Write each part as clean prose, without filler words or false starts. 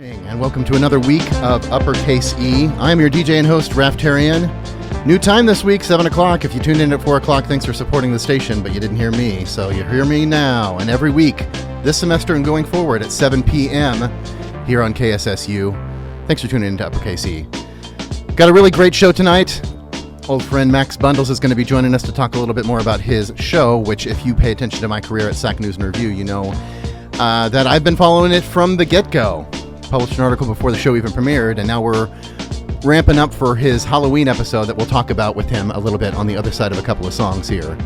And welcome to another week of Uppercase E. I'm your DJ and host, Rafterian. New time this week, 7 o'clock. If you tuned in at 4 o'clock, thanks for supporting the station, but you didn't hear me, so you hear me now. And every week, this semester and going forward at 7 p.m. here on KSSU. Thanks for tuning in to Uppercase E. Got a really great show tonight. Old friend Max Bundles is going to be joining us to talk a little bit more about his show, which if you pay attention to my career at SAC News and Review, you know that I've been following it from the get-go. Published an article before the show even premiered, and now we're ramping up for his Halloween episode that we'll talk about with him a little bit on the other side of a couple of songs here.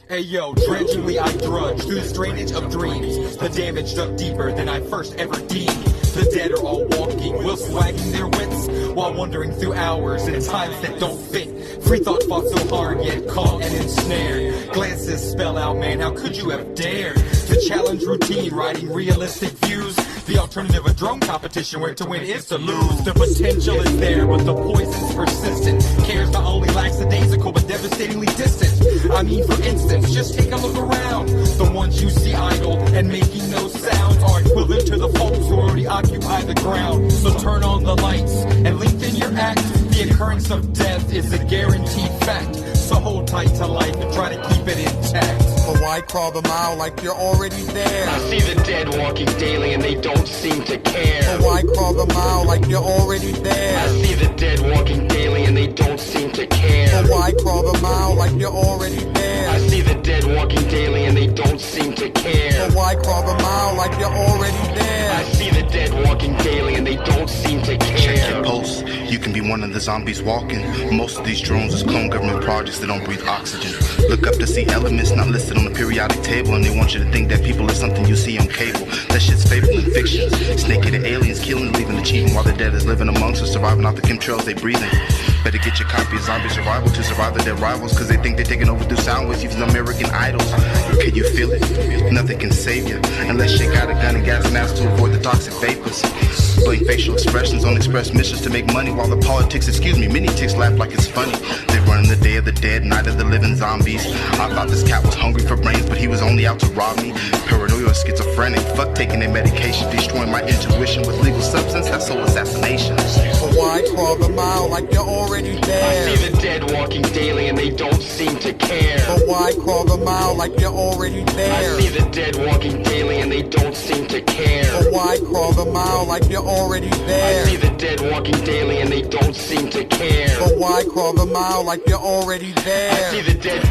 Hey yo, drenchingly I drudge through this drainage of dreams. The damage dug deeper than I first ever deemed. The dead are all walking, whilst wagging their wits, while wandering through hours in times that don't fit. Free thought fought so hard, yet caught and ensnared. Glances spell out, man, how could you have dared to challenge routine, writing realistic views? The alternative, a drone competition where to win is to lose. The potential is there, but the poison's persistent. Cares not only lackadaisical, but devastatingly distant. I mean, for instance, just take a look around. The ones you see idle and making no sounds are equivalent to the folks who already occupy the ground. So turn on the lights and lengthen your act. The occurrence of death is a guaranteed fact. So hold tight to life and try to keep it intact. But why crawl the mile like you're already there? I see the dead walking daily and they don't seem to care. But why crawl the mile like you're already there? I see the dead walking daily and they don't seem to care. But why crawl the mile like you're already there? I see the dead walking daily and they don't seem to care. But why crawl the mile like you're already there? I see the dead walking daily and they don't seem to care. Check your pulse. You can be one of the zombies walking. Most of these drones is clone government projects that don't breathe oxygen. Look up to see elements not listed on the periodic table, and they want you to think that people are something you see on cable. That shit's fable in fictions. Snake-eated aliens killing, leaving, achieving, while the dead is living amongst us, surviving off the chemtrails they breathing. Better get your copy of Zombie Survival to survive the dead rivals, cause they think they're taking over through sound waves using American Idols. Can you feel it? Nothing can save you unless you got a gun and gas mask to avoid the toxic vapors. Blame facial expressions on express missions to make money, while the politics, many ticks laugh like it's funny. They run the Day of the Dead, Night of the Living Zombies. I thought this cat was hungry for brains, but he was only out to rob me. Paranoia, schizophrenic, fuck taking their medication, destroying my intuition with legal substance, that's soul assassination. But why crawl the mile like you're already there? I see the dead walking daily and they don't seem to care. But why crawl the mile like you're already there? I see the dead walking daily and they don't seem to care. But why crawl the mile like you're already there? I see the dead walking daily and they don't seem to care. But why crawl the mile like you're already there? I see the dead.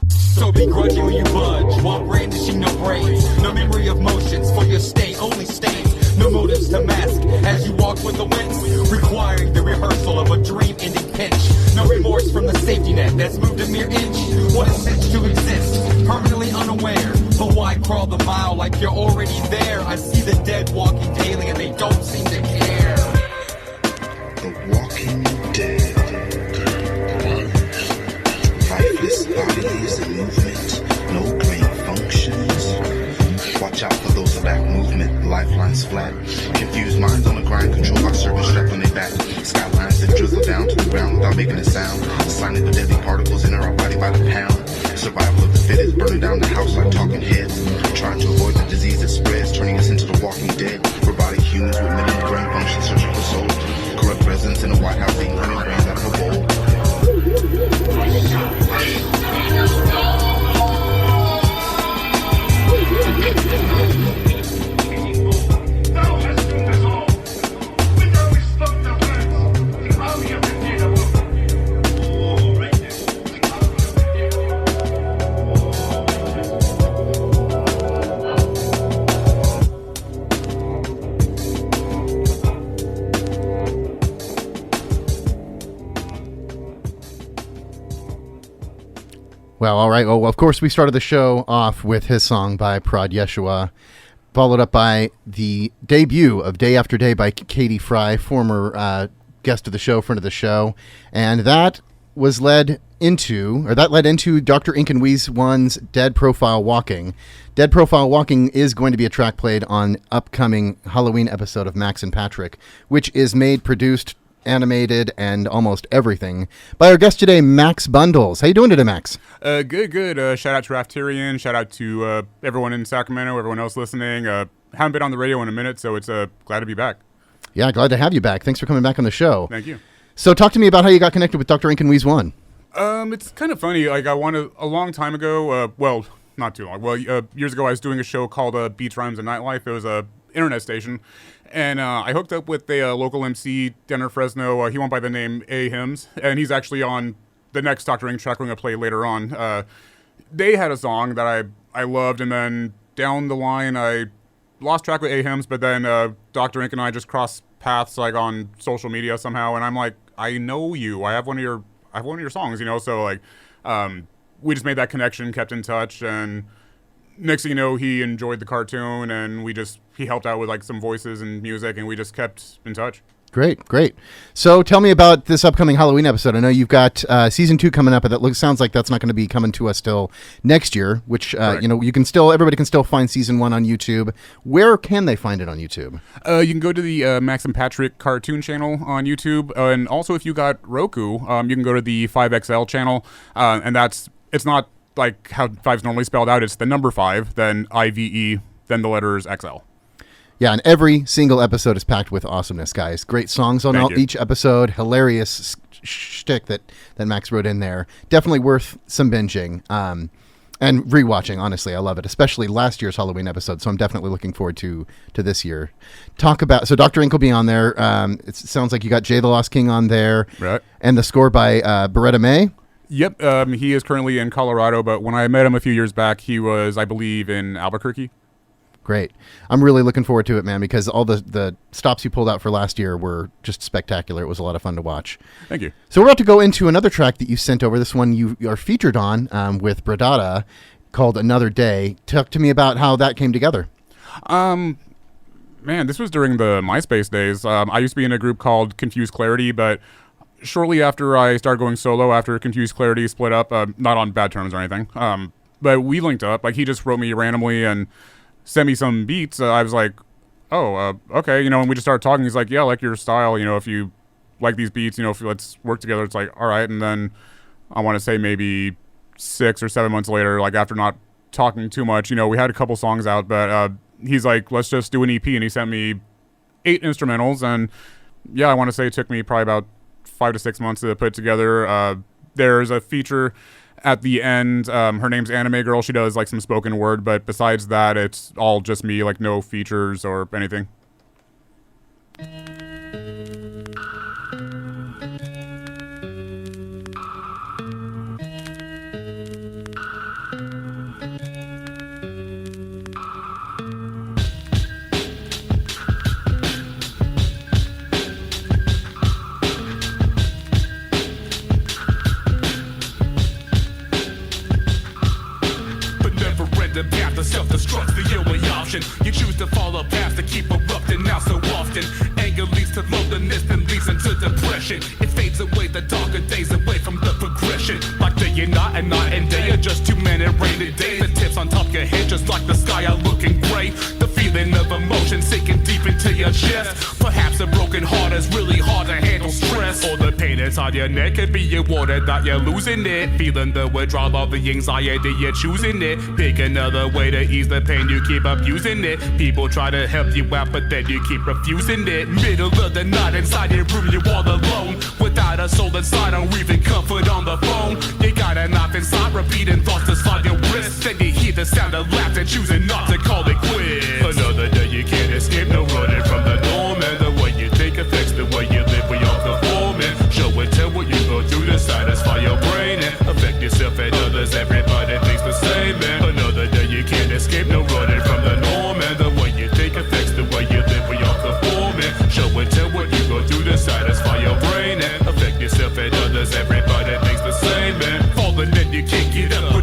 So begrudgingly you budge, while brandishing no brains. No memory of motions for your stay, only stains. No motives to mask as you walk with the winds, requiring the rehearsal of a dream-ending pinch. No remorse from the safety net that's moved a mere inch. What a sense to exist, permanently unaware. But why crawl the mile like you're already there? I see the dead walking daily and they don't seem to care. The walking dead. Lifeless bodies in movement, no brain functions. Watch out for those that lack movement, lifelines flat. Confused minds on the grind, controlled by servants strapped on their back. Skylines that drizzle down to the ground without making a sound. Signing the deadly particles enter our body by the pound. Survival of the fittest, burning down the house like talking heads. Trying to avoid the disease that spreads, turning us into the walking dead. Robotic humans with minimal brain function, searching for souls. Corrupt presidents in the White House eating honey brains out of a bowl. Well, all right. Well, of course, we started the show off with his song by Prod Yeshua, followed up by the debut of Day After Day by Katie Fry, former guest of the show, friend of the show. And that led into Dr. Ink and Wheeze 1's Dead Profile Walking. Dead Profile Walking is going to be a track played on upcoming Halloween episode of Max and Patrick, which is made, produced, animated, and almost everything by our guest today, Max Bundles. How you doing today, Max? Good. Shout out to Rafterian. Shout out to everyone in Sacramento, everyone else listening. Haven't been on the radio in a minute, so it's glad to be back. Yeah, glad to have you back. Thanks for coming back on the show. Thank you. So talk to me about how you got connected with Dr. Ink and Wheeze 1. It's kind of funny. Like, I wanted a long time ago, well, not too long. Well, years ago, I was doing a show called Beats, Rhymes, and Nightlife. It was a internet station. And I hooked up with a local MC, Denner Fresno. He went by the name A. Hims, and he's actually on the next Dr. Ink track we're going to play later on. They had a song that I loved, and then down the line, I lost track with A. Hims, but then Dr. Ink and I just crossed paths like on social media somehow, and I'm like, I know you. I have one of your songs, so like we just made that connection, kept in touch, and next thing you know, he enjoyed the cartoon, and he helped out with like some voices and music, and we just kept in touch. Great. So tell me about this upcoming Halloween episode. I know you've got season 2 coming up, but sounds like that's not going to be coming to us till next year, which, everybody can still find season 1 on YouTube. Where can they find it on YouTube? You can go to the Max and Patrick cartoon channel on YouTube. And also if you got Roku, you can go to the 5XL channel. And it's not like how 5's normally spelled out. It's the number 5, then IVE, then the letters XL. Yeah, and every single episode is packed with awesomeness, guys. Great songs on each episode. Hilarious shtick that Max wrote in there. Definitely worth some binging and rewatching, honestly. I love it, especially last year's Halloween episode, so I'm definitely looking forward to this year. So Dr. Ink will be on there. It sounds like you got Jay the Lost King on there. Right. And the score by Beretta May. Yep, he is currently in Colorado, but when I met him a few years back, he was, I believe, in Albuquerque. Great. I'm really looking forward to it, man, because all the stops you pulled out for last year were just spectacular. It was a lot of fun to watch. Thank you. So we're about to go into another track that you sent over. This one you are featured on with Bradata, called Another Day. Talk to me about how that came together. Man, this was during the MySpace days. I used to be in a group called Confused Clarity, but shortly after I started going solo, after Confused Clarity split up, not on bad terms or anything, but we linked up. Like, he just wrote me randomly and sent me some beats. I was like, okay, and we just started talking. He's like, yeah, I like your style, if you like these beats, let's work together. It's like, all right. And then I want to say maybe 6 or 7 months later, like after not talking too much, we had a couple songs out, but he's like, let's just do an EP. And he sent me 8 instrumentals. And yeah, I want to say it took me probably about 5 to 6 months to put it together. There's a feature at the end. Her name's Anime Girl. She does like some spoken word, but besides that, it's all just me, like no features or anything. Self-destruct's the only option. You choose to follow paths to keep erupting now so often. Anger leads to loneliness and leads into depression. It fades away the darker days away from the progression. Like day and night and day are just too many rainy days. The tips on top of your head just like the sky are looking gray. The feeling of emotion sinking deep into your chest. Perhaps a broken heart is really hard to handle stress. Or the pain inside your neck could be a water that you're losing it. Feeling the withdrawal of the anxiety, you're choosing it. Pick another way to ease the pain, you keep abusing it. People try to help you out, but then you keep refusing it. Middle of the night inside your room, you're all alone. Without a soul inside, or even comfort on the phone. You got a knife inside, repeating thoughts to slide your wrist. Then you hear the sound of laughter, choosing not to call it quits. Another day you can't escape, no running from the norm. And the way you think affects the way you live, we all conforming. Show and tell what you go through to satisfy your brain and affect yourself and others. Everybody thinks the same, man. Another day you can't escape, no running from the norm. And the way you think affects the way you live, we all conforming. Show and tell what you go through to satisfy your brain and affect yourself and others. Everybody thinks the same, man. Falling and you can't get up.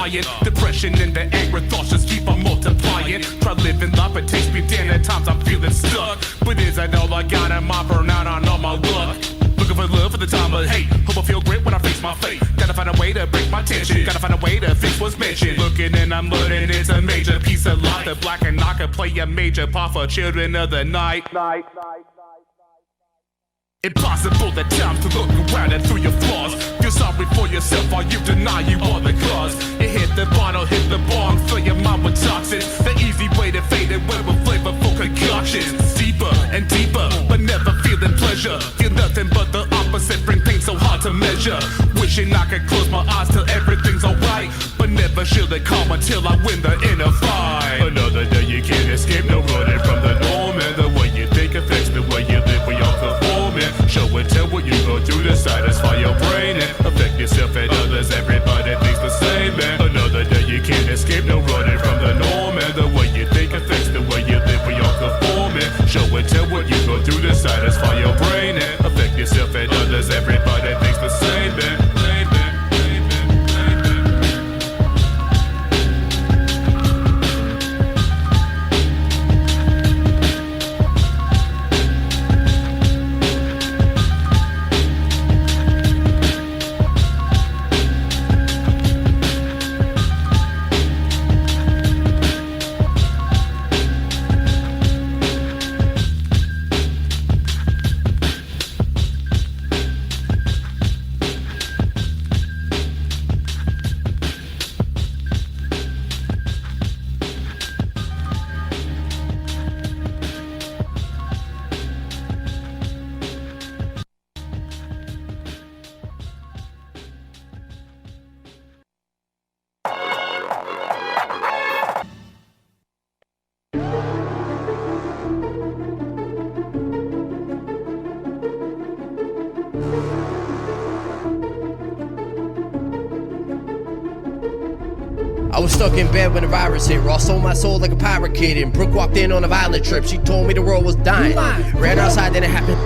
lying. Depression and the angry thoughts just keep on multiplying. Try living life, it takes me down. At times I'm feeling stuck, but is that all I got? Am I burn out on all my luck? Looking for love for the time of hate. Hope I feel great when I face my fate. Gotta find a way to break my tension. Gotta find a way to fix what's mentioned. Looking and I'm learning it's a major piece of life. The black and I could play a major part for children of the night. Impossible at times to look around and through your flaws. Feel sorry for yourself while you deny you are the cause. You hit the bottle, hit the bong, fill your mind with toxins. The easy way to fade away with flavorful concoctions. Deeper and deeper, but never feeling pleasure. Feel nothing but the opposite, bring pain so hard to measure. Wishing I could close my eyes till everything's alright, but never should it calm until I win the inner fight. Another day you can't escape, no running from the norm. And the way you think affects the way you live, we all performing. Show and tell what you go through to satisfy your brain and affect yourself and others. Everybody thinks the same, man. Another day you can't escape, no running from the norm. And the way you think affects the way you live, we all conforming. Show and tell what you go through to satisfy your brain and affect yourself and others. Everybody thinks the same, man. I was stuck in bed when the virus hit. Raw sold my soul like a pirate kid. And Brooke walked in on a violent trip. She told me the world was dying. Ran outside, then it happened.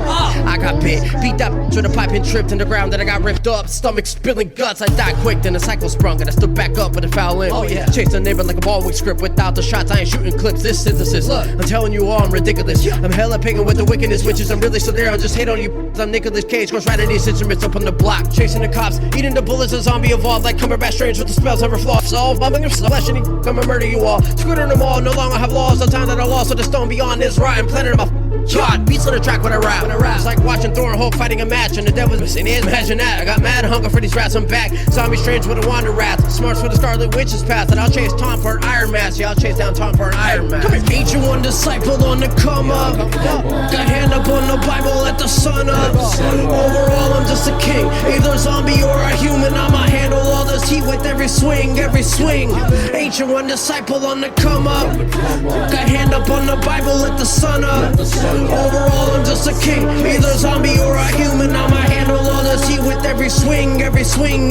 I got bit. Beat up with a pipe and tripped in the ground. Then I got ripped up. Stomach spilling guts. I died quick. Then the cycle sprung. And I stood back up with a foul limb. Chased a neighbor like a ball with script. Without the shots, I ain't shooting clips. This synthesis. I'm telling you all, I'm ridiculous. I'm hella pagan with the wickedness. Witches, I'm really still there. I'll just hate on you. I'm Nicolas Cage. Goes right at these instruments up on the block. Chasing the cops. Eating the bullets. A zombie evolved. Like Cumberbatch Strange with the spells ever flawed. Solve. Bumping your flesh and I'ma murder you all. Scooter them all, no longer have laws. The time that I lost with the stone beyond this rotten planet of my God. Beats on the track when I rap. It's like watching Thor and Hulk fighting a match and the devil's missing his. Imagine that. I got mad hunger for these rats. I'm back. Zombie strange with a wander rat. Smarts with the Scarlet Witch's path. And I'll chase Tom for an Iron Mask. Yeah, I'll chase down Tom for an Iron Mask. Ain't you one disciple on the come up? Got hand up on the Bible at the sun up. Overall, I'm just a king. Either zombie or a human. I'ma handle all this heat with every swing, every swing. Ain't you one disciple on the come up? Got hand up on the Bible at the sun up. Overall, I'm just a king. Either zombie or a human. I'ma handle all this heat with every swing,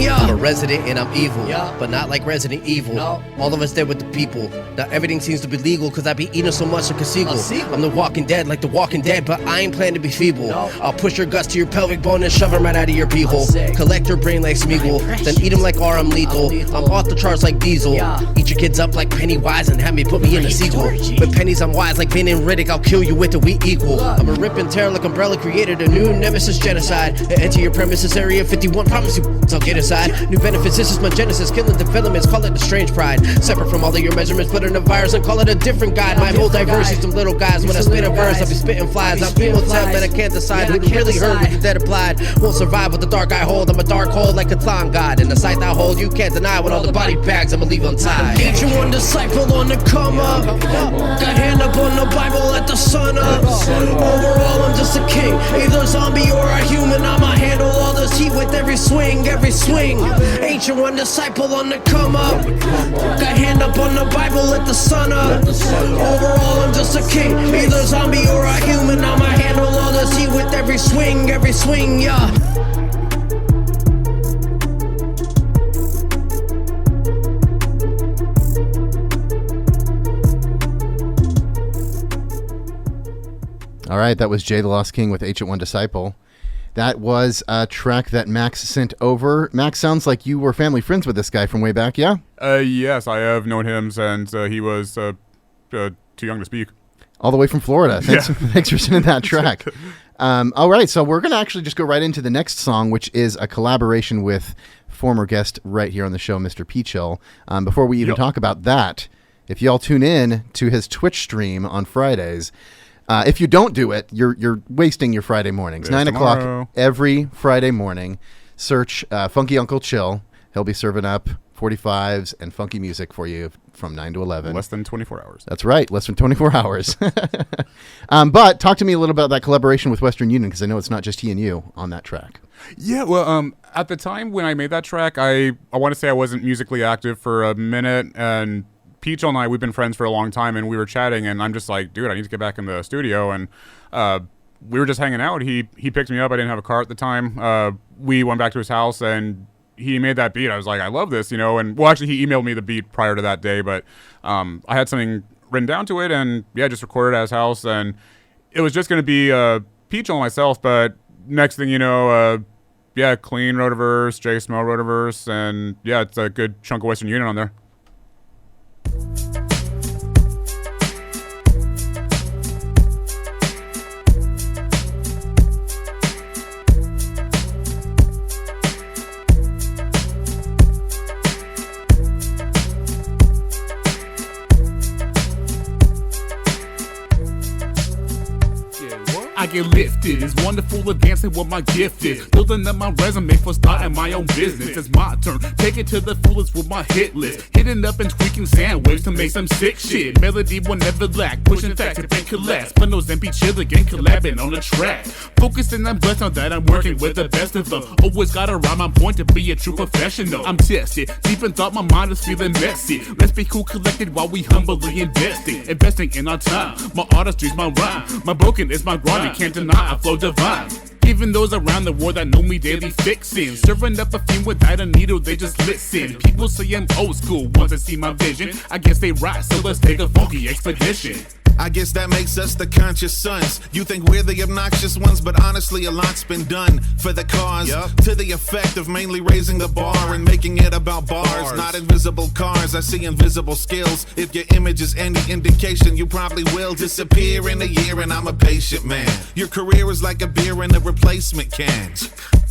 yeah. I'm a resident and I'm evil, but not like Resident Evil. All of us dead with the people. Now everything seems to be legal, cause I be eating so much like a seagull. I'm the Walking Dead like the Walking Dead, but I ain't planning to be feeble. I'll push your guts to your pelvic bone and shove them right out of your pee hole. Collect your brain like Smeagol, then eat them like I'm lethal. I'm off the charts like Diesel. Eat your kids up like Pennywise and have me put me in a sequel. With pennies I'm wise like Vin and Riddick, I'll kill you with it, we equal. I'm a rip and tear like Umbrella created a new nemesis genocide. Enter your premises, Area 51, promise you I'll get inside. New benefits, this is my genesis, killing developments, call it the strange pride. Separate from all of your measurements, put in a virus and call it a different guide. My whole diversity, some little guys, when I spit a verse, I'll be spitting flies. I'm people tap, but I can't decide who really heard what the dead applied. Won't survive with the dark I hold, I'm a dark hole like a Cthulhu god. And the sight I hold, you can't deny with all the body bags, I'ma leave untied. Ain't you one disciple on the come up? Got hand up on the Bible at the sun up. Overall, I'm just a king. Either zombie or a human. I'ma handle all this heat with every swing, every swing. Ain't you one disciple on the come up? Got hand up on the Bible at the sun up. Overall, I'm just a king. Either zombie or a human. I'ma handle all this heat with every swing, yeah. All right, that was Jay the Lost King with Ancient One Disciple. That was a track that Max sent over. Max, sounds like you were family friends with this guy from way back, yeah? Yes, I have known him since he was too young to speak. All the way from Florida. Thanks for sending that track. All right, so we're going to actually just go right into the next song, which is a collaboration with former guest right here on the show, Mr. Peachill. Before we even talk about that, if y'all tune in to his Twitch stream on Fridays, if you don't do it, you're wasting your Friday mornings. 9 o'clock every Friday morning. Search Funky Uncle Chill. He'll be serving up 45s and funky music for you from 9 to 11. Less than 24 hours. That's right, less than 24 hours. But talk to me a little about that collaboration with Western Union, because I know it's not just he and you on that track. Yeah, well, at the time when I made that track, I want to say I wasn't musically active for a minute, and Peach and I, we've been friends for a long time, and we were chatting, and I'm just like, dude, I need to get back in the studio, and we were just hanging out. He picked me up. I didn't have a car at the time. We went back to his house, and he made that beat. I was like, I love this, and well, actually, he emailed me the beat prior to that day, but I had something written down to it, and yeah, just recorded at his house, and it was just going to be Peach and myself, but next thing you know, clean Rotiverse, J Smell Rotiverse, and yeah, it's a good chunk of Western Union on there. I get lifted, it's wonderful advancing what my gift is. Building up my resume for starting my own business. It's my turn, take it to the fullest with my hit list. Hitting up and tweaking sound waves to make some sick shit. Melody will never lack, pushing facts and think collapse. Punos and be chill again, collabing on the track. Focusing on blessed on that I'm working with the best of them. Always gotta rhyme on point to be a true professional. I'm tested, deep in thought, my mind is feeling messy. Let's be cool collected while we humbly investing in our time. My artistry's my rhyme, my broken is my grind. Can't deny I flow divine. Even those around the world that know me daily fixin'. Serving up a fume without a needle, they just listen. People say I'm old school, once they see my vision. I guess they right, so let's take a funky expedition. I guess that makes us the conscious sons. You think we're the obnoxious ones, but honestly a lot's been done for the cause. To the effect of mainly raising the bar and making it about bars. Not invisible cars, I see invisible skills. If your image is any indication, you probably will disappear in a year, and I'm a patient man. Your career is like a beer in a replacement can.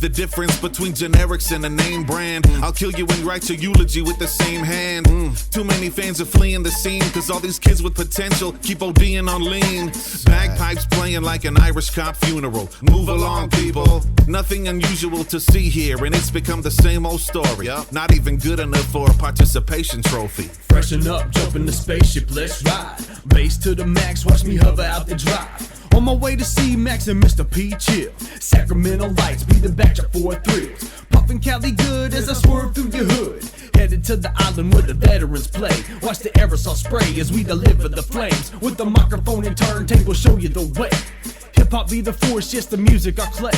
The difference between generics and a name brand. I'll kill you and write your eulogy with the same hand. Too many fans are fleeing the scene, cause all these kids with potential keep ODing on lean. Bagpipes playing like an Irish cop funeral. Move along, people. Nothing unusual to see here, and it's become the same old story. Not even good enough for a participation trophy. Freshen up, jump in the spaceship, let's ride. Bass to the max, watch me hover out the drive. On my way to see Max and Mr. P chill. Sacramento lights, beating back your 4 thrills. Puffin' Cali good as I swerve through your hood. Headed to the island where the veterans play. Watch the aerosol spray as we deliver the flames. With the microphone and turntable, show you the way. Hip-hop be the force, just the music I clay.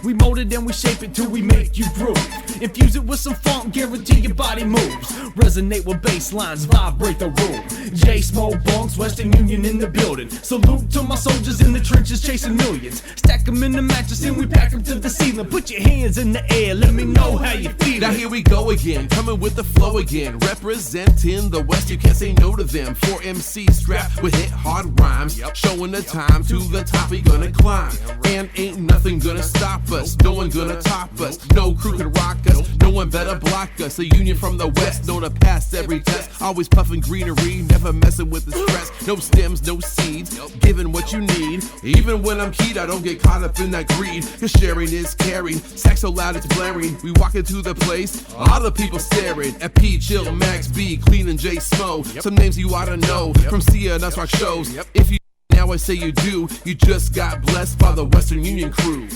We mold it and we shape it till we make you groove. Infuse it with some funk, guarantee your body moves. Resonate with bass lines, vibrate the room. J Smoke Bunks, Western Union in the building. Salute to my soldiers in the trenches chasing millions. Stack them in the mattress and we pack them to the ceiling. Put your hands in the air, let me know how you feel. Now here we go again, coming with the flow again. Representing the West, you can't say no to them. 4 MCs strapped with hit hard rhymes. Showing the time to the top, we gonna climb. And ain't nothing gonna stop us, no one gonna top us. No crew can rock us, no one better block us. The union from the West, know to pass every test. Always puffing greenery, never messing with the stress. No stems, no seeds, giving what you need. Even when I'm keyed, I don't get caught up in that greed. Cause sharing is caring, sax so loud it's blaring. We walk into the place, all the people staring at P, Chill, Max B, Clean and J Smo. Some names you ought to know from seeing us rock shows. If you now I say you do, you just got blessed by the Western Union crew.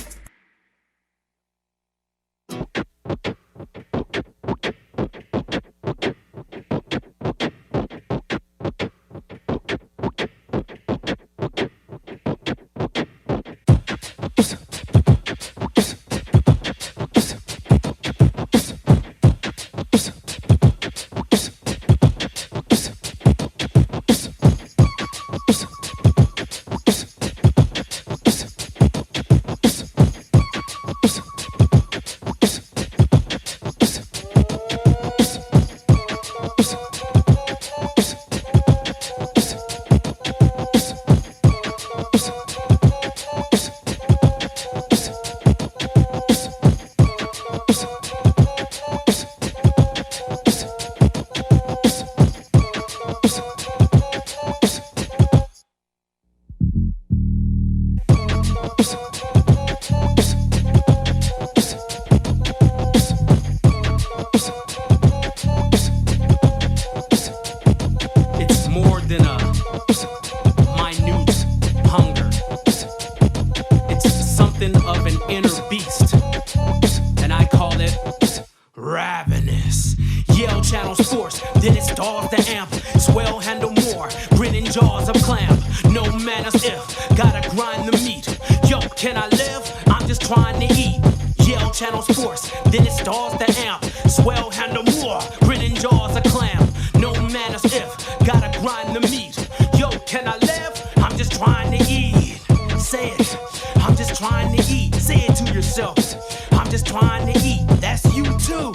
Yell channels force, then it stalls the amp. Swell handle more, grinning jaws of clam. No manners if, gotta grind the meat. Yo, can I live? I'm just trying to eat. Yell channels force, then it stalls the amp. Swell handle more, grinning jaws of clam. No manners if, gotta grind the meat. Yo, can I live? I'm just trying to eat. Say it, I'm just trying to eat. Say it to yourself, I'm just trying to eat. That's you too.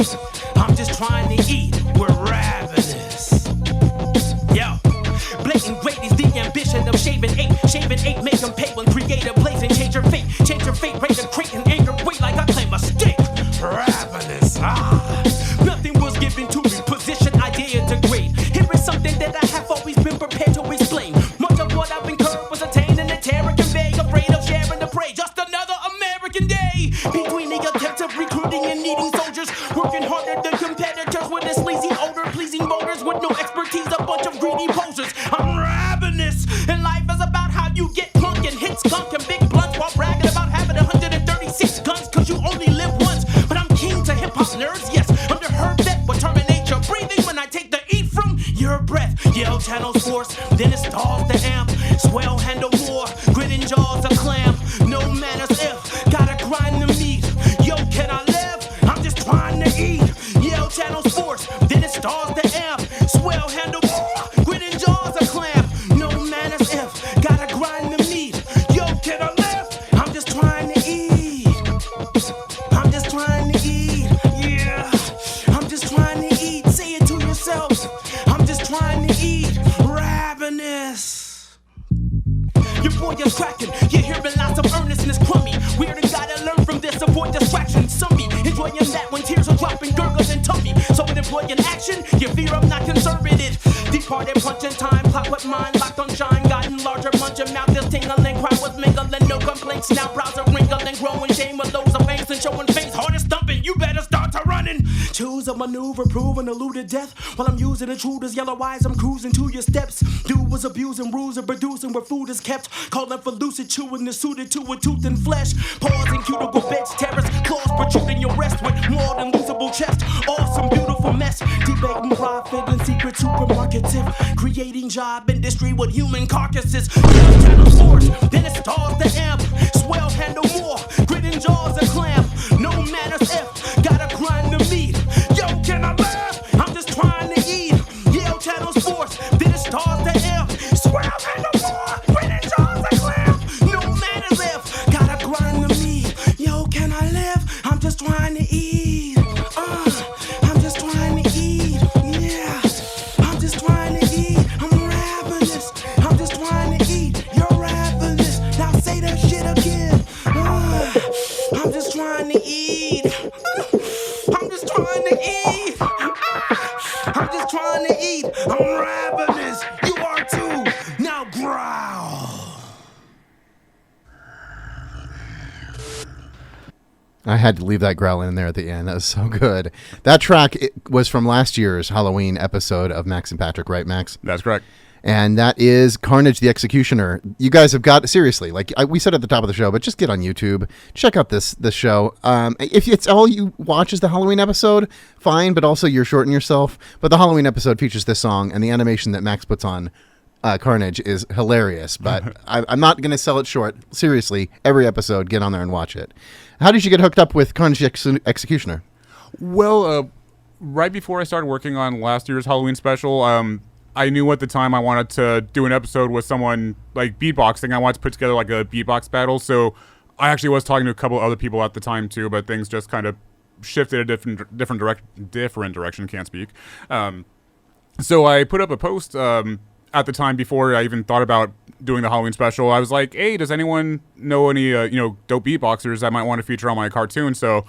I'm just trying to eat. We're ravenous. Yo, blatant great is the ambition of shaving eight. Shaving eight, make them pay when creator blazing. Change your fate, rate the crate and anger weight like I claim a stick. Ravenous, nothing was given to me. Position idea to grade. Here is something that I have always been prepared to explain. Much of what I've incurred was attained in a terror convey. Afraid of sharing the prey. Just another American day. Between the attempts of recruiting and needing soldiers, working harder than competitors with a sleazy odor, pleasing voters with no expertise, a bunch of greedy posers. I'm ravenous, and life is about how you get drunk and hit skunk and big blunts while bragging about having 136 guns, cause you only live once. But I'm king to hip-hop nerds, yes. Under her that will terminate your breathing when I take the eat from your breath. Yell channels force, then it stalls the amp. Swell handle more, grinning jaws a clam. No manners if, gotta grind the meat. Yo, can I live? I'm just trying to eat. Yell channels force, then it stalls the amp. Swell handle more, grinning jaws a clam. No manners if, gotta grind the meat. Yo, can I live? I'm just trying to eat. I'm just trying to eat. Yeah, I'm just trying to eat. Say it to yourself. I'm just trying to eat. Ravenous. Your boy is cracking. You're hearing lots of earnestness, crummy. Weird and gotta learn from this. Avoid distractions. Some be enjoying that when tears are dropping, gurgles and tummy. So when employing action, you fear I'm not conservative. Departed punching time, clock with mind locked on shine. Gotten larger, munching mouth is tingling. Crowd was mingling, no complaints. Now brows are wrinkling, growing shame with those of veins and showing face. Heart is thumping, you better start to running. Choose a maneuver, prove and eluded death. While I'm using intruders, yellow eyes, I'm cruising to your steps. Dude was abusing rules and producing where food is kept. Calling for lucid chewing is suited to a tooth and flesh. Pausing cuticle beds, terrors, claws protruding your rest with more than losable chest. Awesome, beautiful mess. Debating profit and secret supermarkets. If creating job industry with human carcasses. Yell channel force, then it stalls the amp. Swell handle more, gritting jaws a clam. No manners if, gotta grind the meat. Yo, can I laugh? I'm just trying to eat. Yell channels force, then it stalls the amp. Swell handle more, gritting jaws a clam. No manners if, gotta grind the meat. Yo, can I live? I'm just trying to eat. I'm just trying to eat. Yeah, I'm just trying to eat. I'm ravenous. I'm just trying to eat. You're ravenous. Now say that shit again. I'm just trying to eat. I'm just trying to eat. I'm just trying to eat. I'm ravenous. You are too. Now growl. I had to leave that growl in there at the end. That was so good. That track was from last year's Halloween episode of Max and Patrick, right, Max? That's correct. And that is Carnage the Executioner. You guys have got, seriously, like we said at the top of the show, but just get on YouTube. Check out this show. If it's all you watch is the Halloween episode, fine, but also you're shorting yourself. But the Halloween episode features this song, and the animation that Max puts on Carnage is hilarious. But I'm not going to sell it short. Seriously, every episode, get on there and watch it. How did you get hooked up with Carnage the Executioner? Well, right before I started working on last year's Halloween special, I knew at the time I wanted to do an episode with someone like beatboxing. I wanted to put together like a beatbox battle. So I actually was talking to a couple other people at the time too, but things just kind of shifted a different direction. Can't speak. So I put up a post at the time before I even thought about doing the Halloween special. I was like, hey, does anyone know any dope beatboxers that might want to feature on my cartoon? So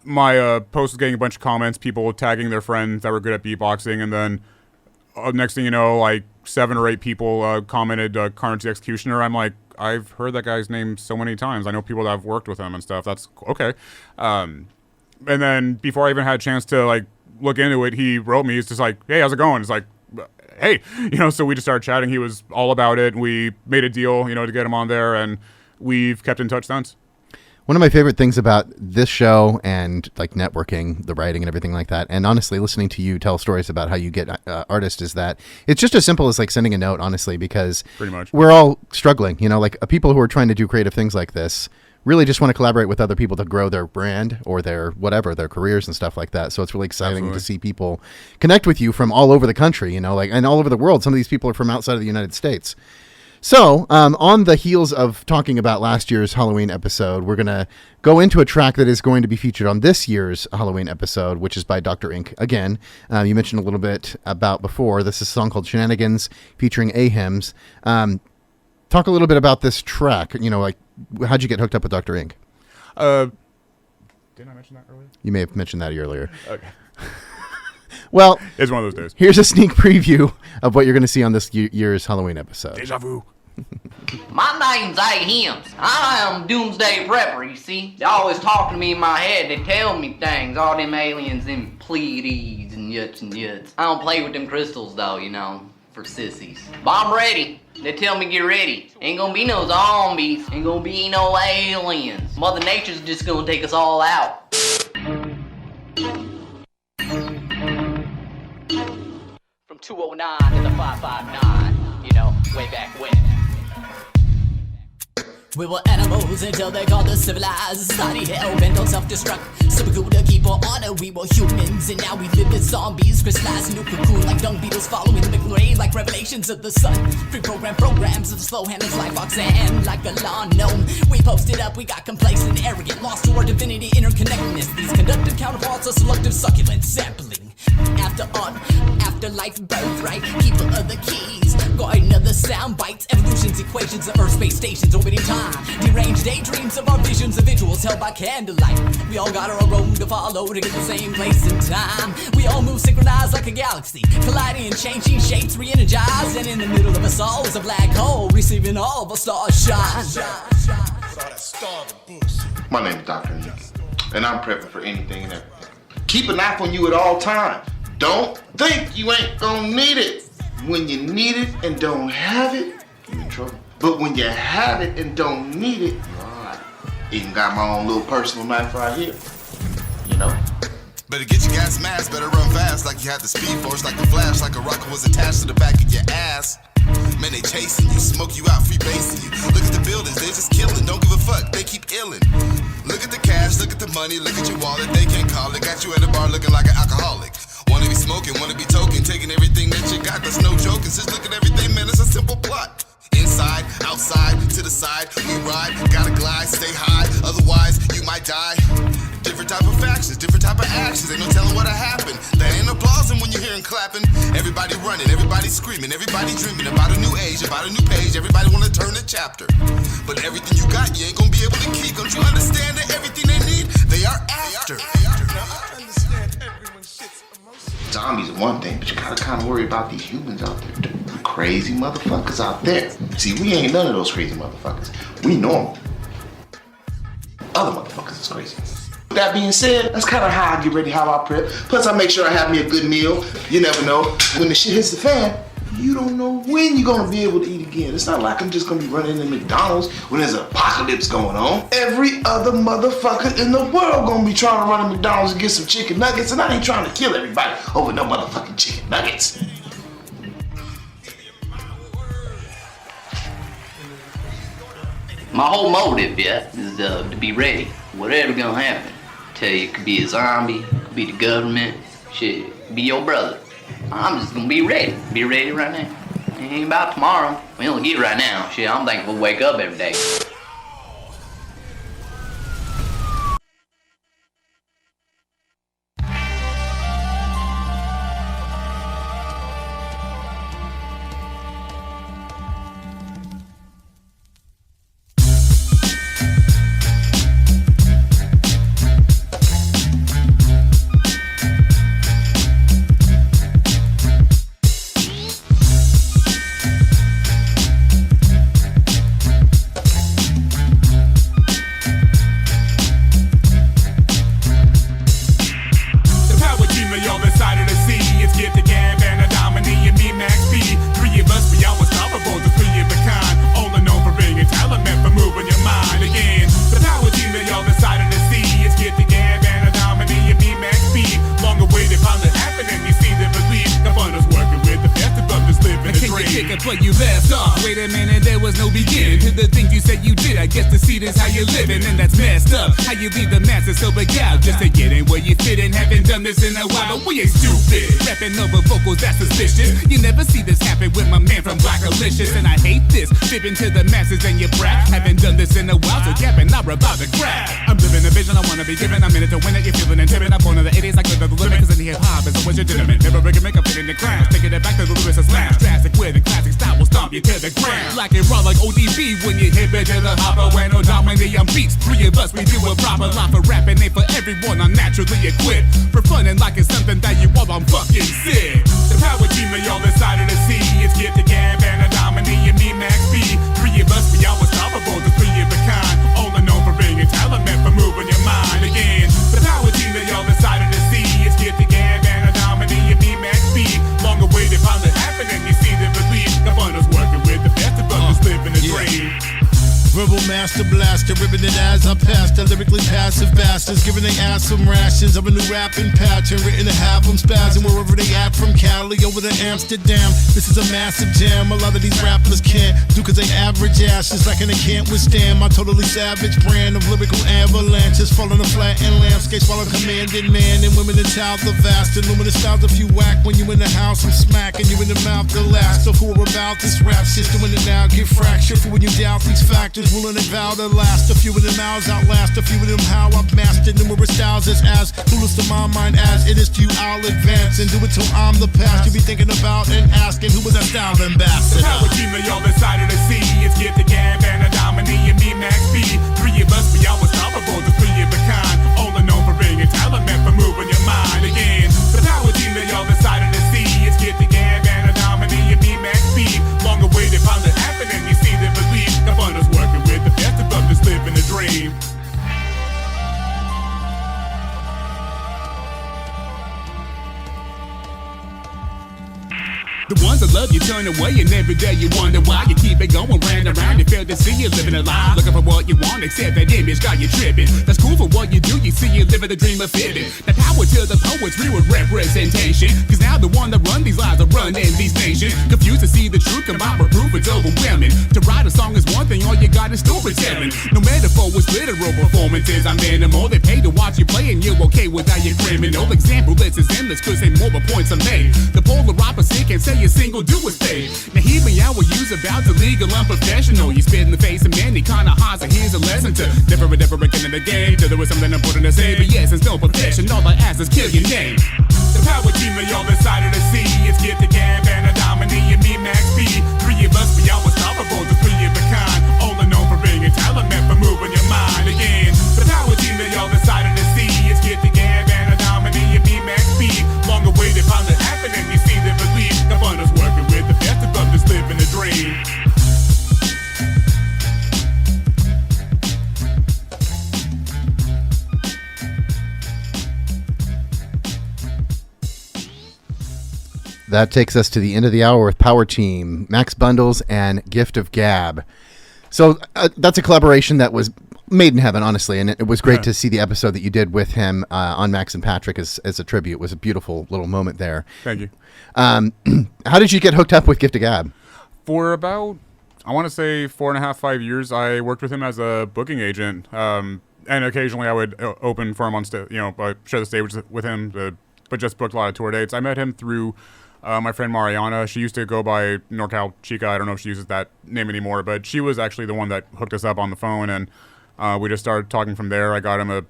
my post was getting a bunch of comments, people tagging their friends that were good at beatboxing, and then next thing you know, like 7 or 8 people commented Carnage the Executioner. I'm like, I've heard that guy's name so many times. I know people that have worked with him and stuff. That's okay. And then before I even had a chance to like look into it, he wrote me. He's just like, hey, how's it going? It's like, hey, so we just started chatting. He was all about it. We made a deal, to get him on there, and we've kept in touch since. One of my favorite things about this show and like networking, the writing and everything like that, and honestly listening to you tell stories about how you get artists is that it's just as simple as like sending a note, honestly, because Pretty much. we're all struggling, like people who are trying to do creative things like this really just want to collaborate with other people to grow their brand or their careers and stuff like that. So it's really exciting to see people connect with you from all over the country, and all over the world. Some of these people are from outside of the United States. So, on the heels of talking about last year's Halloween episode, we're going to go into a track that is going to be featured on this year's Halloween episode, which is by Dr. Ink. Again, you mentioned a little bit about before. This is a song called Shenanigans featuring Ahems. Talk a little bit about this track. Like, how'd you get hooked up with Dr. Ink? Didn't I mention that earlier? You may have mentioned that earlier. Okay. Well, it's one of those days. Here's a sneak preview of what you're going to see on this year's Halloween episode. Deja vu. My name's Ahems. I am Doomsday Prepper, you see. They always talking to me in my head. They tell me things. All them aliens and Pleiades and yuts. I don't play with them crystals, though, for sissies. But I'm ready. They tell me get ready. Ain't gonna be no zombies. Ain't gonna be no aliens. Mother Nature's just gonna take us all out. From 209 to the 559, way back when. We were animals until they called us civilized. Society hell-bent on self-destruct. So we cool to keep our honor. We were humans and now we live as zombies. Crystallized new cocoon like dung beetles following the McRae like revelations of the sun. Pre-programmed programs of the slow handlers like Foxanne. Like a lawn gnome. We posted up, we got complacent, arrogant. Lost to our divinity, interconnectedness. These conductive counterparts are selective succulent sampling. Afterlife, birthright, keeper of the keys, guardian of the sound bites, evolution's equations of Earth space stations orbiting time, deranged daydreams of our visions of vigils held by candlelight. We all got our own road to follow to get the same place in time. We all move synchronized like a galaxy, colliding and changing shapes, re-energized, and in the middle of us all is a black hole, receiving all of our stars shine. My name is Dr. Nick, and I'm prepping for anything and everything. Keep an eye on you at all times. Don't think you ain't gonna need it. When you need it and don't have it, you're in trouble. But when you have it and don't need it, you're alright. Even got my own little personal knife right here. Better get your gas mask, better run fast like you had the speed force, like the flash, like a rocket was attached to the back of your ass. Man, they chasing you, smoke you out, free basing you. Look at the buildings, they just killing, don't give a fuck, they keep illing. Look at the cash, look at the money, look at your wallet, they can't call it. Got you at a bar looking like an alcoholic. Wanna be smoking, wanna be token, taking everything that you got, that's no joking. Just look at everything, man, it's a simple plot. Inside, outside, to the side, we ride, gotta glide, stay high, otherwise you might die. Different type of factions, different type of actions, ain't no telling what'll happen. There ain't applauding when you're hearing clapping. Everybody running, everybody screaming, everybody dreaming about a new age, about a new page, everybody wanna turn a chapter. But everything you got, you ain't gonna be able to keep. Don't you understand that everything they need, they are after. Zombies are one thing, but you gotta kind of worry about these humans out there. The crazy motherfuckers out there. See, we ain't none of those crazy motherfuckers. We normal. Other motherfuckers is crazy. With that being said, that's kind of how I get ready, how I prep. Plus, I make sure I have me a good meal. You never know. When the shit hits the fan, you don't know when you're gonna be able to eat again. It's not like I'm just gonna be running into McDonald's when there's an apocalypse going on. Every other motherfucker in the world gonna be trying to run to McDonald's and get some chicken nuggets, and I ain't trying to kill everybody over no motherfucking chicken nuggets. My whole motive, is to be ready. Whatever gonna happen. Tell you, it could be a zombie, it could be the government, shit, it could be your brother. I'm just gonna be ready. Be ready right now. It ain't about tomorrow. We only get right now. Shit, I'm thankful to wake up every day. no beginning to the things you said you did. I guess the seed is how you're living, and that's messed up. How you leave the masses so beguiled just to get in where you fit in. Haven't done this in a while, but we ain't stupid. Rapping over vocals, that's suspicious. You never see this happen with my man from Black Alicious, and I hate this. Fibbing to the masses and you brat. Haven't done this in a while, so gapping, I'm about to crack. I'm living a vision I wanna be given. I'm in it to win it, you're feeling intimate. I'm born of the 80s, I click the limit, cause in the hip hop is always legitimate. Never break a makeup, fit in the crash. Taking it back to the Lewis and Slash. Drastic with a classic style will stomp you to the ground. Like it raw like ODB when you hit it to the hopper. When no dominate, I'm beats. Three of us, we do a proper lot for rapping. Ain't for everyone, I'm naturally equipped. For fun and like it's something that you all, I'm fucking sick. The power team of y'all decided to see. It's Get the Gab and a Dominee and me, Max B. Three of us, we all unstoppable. The three of a kind. All are known for being talent, meant for moving your mind again. The power team that y'all decided to see. It's Get the Gab and a Dominee and me, Max B. Long awaited, finally happening. You see the relief. The fun is working with the best of us, living a dream. Verbal master blaster, ripping it as I pass the lyrically passive bastards, giving they ass some rations of a new rapping pattern, written to have them spazzing wherever they at, from Cali over to Amsterdam. This is a massive jam, a lot of these rappers can't do cause they average asses like and they can't withstand my totally savage brand of lyrical avalanches, falling to flattened landscapes while I'm commanding man and women and child the vast and luminous styles. If you whack when you in the house, I'm smacking you in the mouth the last of who are about this rap system. When it now get fractured for when you doubt these factors. Ruling and vow to last. A few of them mouths outlast. A few of them how I've mastered numerous styles as clueless to my mind as it is to you. I'll advance and do it till I'm the past. You be thinking about and asking who was that style ambassador. The power team of y'all decided to see. It's Get the Gab and a Dominee and me, Max B. Three of us, we all unstoppable. The three of a kind. All are known for being a talent, meant for moving your mind again. The power team that y'all decided to see. It's Get the Gab and a Dominee and me, Max B. Long awaited, finally happening. You see the relief. The fun is working with the best of them, just living a dream. The ones that love you turn away and every day you wonder why you keep it going round and round. You fail to see you living a lie, looking for what you want, except that image got you tripping. That's cool for what you do, you see you living the dream of fitting. The power to the poets, real representation. Cause now the one that run these lives are running these nations. Confused to see the truth, combined with proof, it's overwhelming. To write a song is one thing, all you got is storytelling. No metaphor was literal performances, I'm minimal. They pay to watch you play and you're okay without your criminal. Example list is endless, cause ain't more but points are made. The polar opposite can't say a single do is fade. Now hear me out, what you's about to legal unprofessional. You spit in the face of many kind of highs, and here's a lesson to never again in the game. Till there was something important to say, but yes, it's no profession. All I ask is kill your name. The power team of y'all decided to see. It's Get the Gab and a Dominee and me, Max B. Three of us, we all unstoppable. The three of a kind. All are known for being a talent, meant for moving your mind again. The power team that y'all decided to see. It's Get the Gab and a Dominee and me, Max B. Long awaited, finally happening. You see the relief. The fun is working with the best of them, just living a dream. That takes us to the end of the hour with Power Team, Max Bundles, and Gift of Gab. So that's a collaboration that was made in heaven, honestly, and it was great to see the episode that you did with him on Max and Patrick as a tribute. It was a beautiful little moment there. Thank you. How did you get hooked up with Gift of Gab? For about, I want to say 4.5, 5 years, I worked with him as a booking agent, and occasionally I would open for him on stage, share the stage with him, but just booked a lot of tour dates. I met him through my friend Mariana. She used to go by NorCal Chica. I don't know if she uses that name anymore, but she was actually the one that hooked us up on the phone, and we just started talking from there. I got him a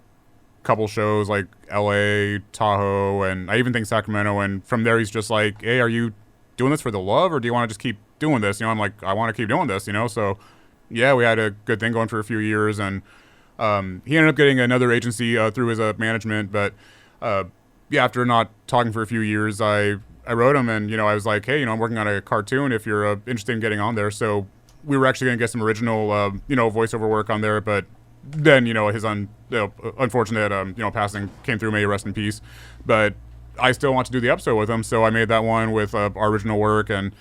couple shows like LA, Tahoe, and I even think Sacramento, and from there he's just like, hey, are you doing this for the love, or do you want to just keep doing this? I'm like, I want to keep doing this, so yeah, we had a good thing going for a few years, and he ended up getting another agency through his management, but yeah, after not talking for a few years, I wrote him, and I was like, hey, I'm working on a cartoon if you're interested in getting on there. So we were actually going to get some original voiceover work on there, but then his unfortunate passing came through. May he rest in peace. But I still want to do the episode with him, so I made that one with our original work, and